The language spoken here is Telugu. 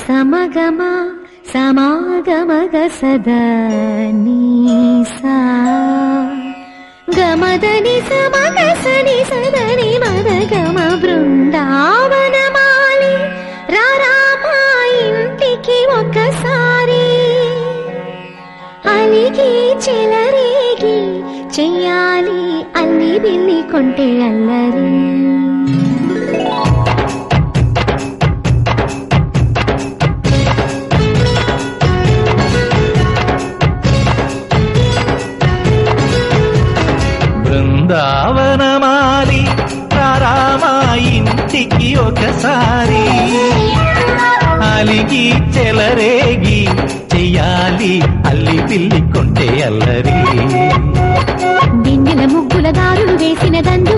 సమగమ సమాగమగ సదనీసా గమదని సమగసని సదని మదగమ బృందావనమాలి రారామా ఇంటికి ఒకసారి అలిగి చెలరేగి చెయ్యాలి అల్లి బిల్లి కొంటే అల్లరి బృందావనమాలి రారామా ఇంటికి ఒకసారి అలిగి చెలరేగి చెయ్యాలి అల్లి పిల్లి కొంటే అల్లరి బిన్నెల ముగ్గుల దారులు వేసిన దందు